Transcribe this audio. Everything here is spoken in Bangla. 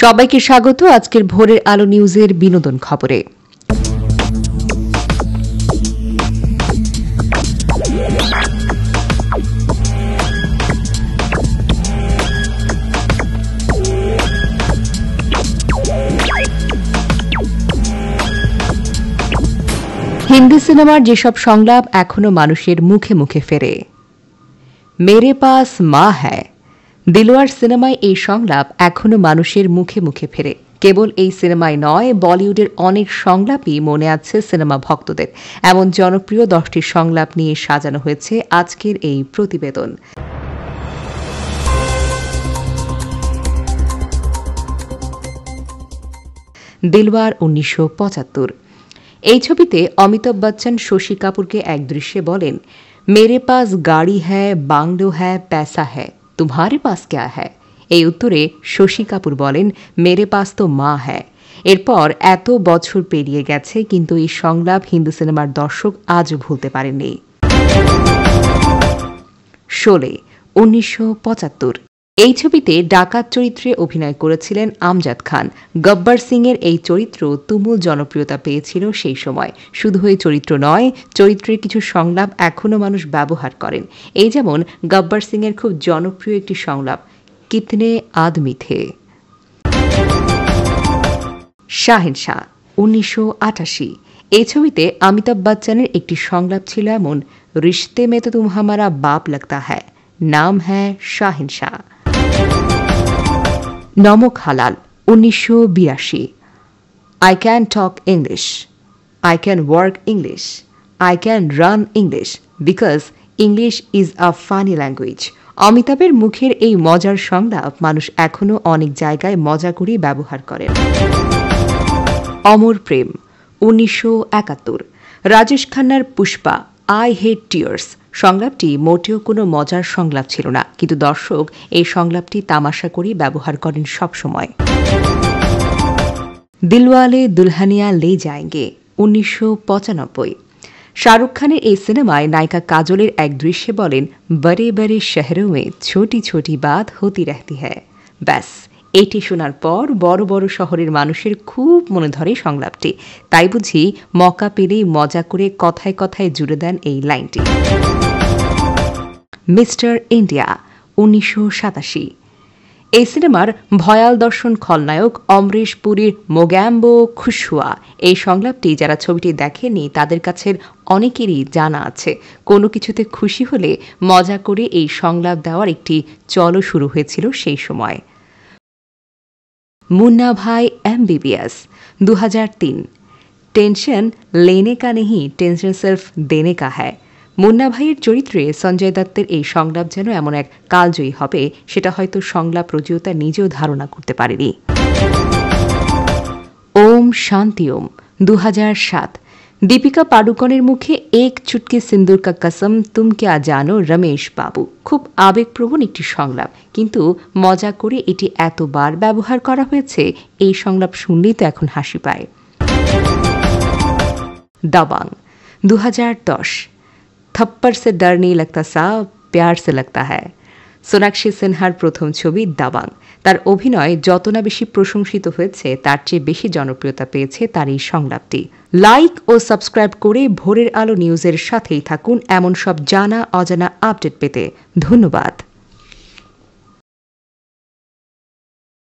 সবাইকে স্বাগত আজকের ভোরের আলো নিউজের বিনোদন খবরে। হিন্দি সিনেমার যেসব সংলাপ এখনো মানুষের মুখে মুখে ফেরে। মেরে পাস মা হ্যায়, দিলওয়ার সিনেমায় এই সংলাপ এখনো মানুষের মুখে মুখে ফেরে। কেবল এই সিনেমায় নয়, বলিউডের অনেক সংলাপই মনে আছে সিনেমা ভক্তদের। এমন জনপ্রিয় 10টি সংলাপ নিয়ে সাজানো হয়েছে আজকের এই প্রতিবেদন। দিলওয়ার 1975। এই ছবিতে অমিতাভ বচ্চন শশী কাপুরকে এক দৃশ্যে বলেন, মেরে পাস গাড়ি হ্যায়, বাংলো হ্যায়, पैसा है, तुम्हारे पास क्या है? এই উত্তরে শশী কাপুর বলেন, মেরে পাস তো মা হ্যায়। এরপর এত বছর পেরিয়ে গেছে, কিন্তু এই সংলাপ হিন্দি সিনেমার দর্শক আজও ভুলতে পারেননি। শোলে 1975। এই ছবিতে ডাকাত চরিত্রে অভিনয় করেছিলেন আমজাদ খান। গব্বর সিংয়ের এই চরিত্র তুমুল জনপ্রিয়তা পেয়েছিল সেই সময়। শুধু এই চরিত্র নয়, চরিত্রের কিছু সংলাপ এখনও মানুষ ব্যবহার করেন। এই যেমন গব্বর সিংয়ের খুব জনপ্রিয় একটি সংলাপ, কিতনে আদমি থে। শাহেনশাহ 1988। এই ছবিতে অমিতাভ বচ্চনের একটি সংলাপ ছিল এমন, রিশতে মে তো তুম হামারা বাপ লগতা হ্যায়, নাম হ্যায় শাহেনশাহ। নমক হালাল 1982। I can talk English, I can work English, I can run English because English is a funny language. অমিতাভের মুখের এই মজার সংলাপ মানুষ এখনও অনেক জায়গায় মজা করে ব্যবহার করেন। অমর প্রেম 1971। রাজেশ খান্নার পুষ্পা আই হেট টিয়ার্স সংলাপটি মোটেও কোনো মজার সংলাপ ছিল না, কিন্তু দর্শক এই সংলাপটি তামাশা করে ব্যবহার করেন সবসময়। দিলওয়ালে দুলহানিয়া লে যায়েঙ্গে 1995। শাহরুখ খানের এই সিনেমায় নায়িকা কাজলের এক দৃশ্যে বলেন, বড়ে বড়ে শহরোं में ছোটি ছোটি বাত হতি রহতি হ্যায়। ব্যাস, এটি শোনার পর বড় বড় শহরের মানুষের খুব মনে ধরে সংলাপটি। তাই বুঝি মকা পেলেই মজা করে কথায় কথায় জুড়ে দেন এই লাইনটি। Mister India 1987। এই সিনেমার ভয়াল দর্শন খলনায়ক অমরেশ পুরীর মোগ্যাম্বো খুশুয়া এই সংলাপটি যারা ছবিটি দেখেনি তাদের কাছে অনেকেরই জানা আছে। কোনো কিছুতে খুশি হলে মজা করে এই সংলাপ দেওয়ার একটি চল শুরু হয়েছিল সেই সময়। মুন্না ভাই MBBS 2003। টেনশন লেনে কা নেহি, টেনশন সির্ফ দেনে কা হ্যায়। মুন্না ভাইয়ের চরিত্রে সঞ্জয় দত্তের এই সংলাপ যেন এমন এক কালজয়ী হবে, সেটা হয়তো সংলাপ রচয়িতা নিজেও ধারণা করতে পারেনি। ওম শান্তি ওম 2007। দীপিকা পাডুকোনের মুখে এক চুটকি সিন্দুর কা কসম তুম ক্যা জানো রমেশ বাবু খুব আবেগপ্রবণ একটি সংলাপ, কিন্তু মজা করে এটি এতবার ব্যবহার করা হয়েছে, এই সংলাপ শুনলেই তো এখন হাসি পায়। দাবাং 2010। থপ্পড় সে ডর নেই লাগতা সাব, প্যার সে লাগতা হ্যায়। সোনাক্ষী সিনহার প্রথম ছবি দাবাং। তার অভিনয় যত না বেশি প্রশংসিত হয়েছে, তার চেয়ে বেশি জনপ্রিয়তা পেয়েছে তার এই সংলাপটি। লাইক ও সাবস্ক্রাইব করে ভোরের আলো নিউজের সাথেই থাকুন এমন সব জানা অজানা আপডেট পেতে। ধন্যবাদ।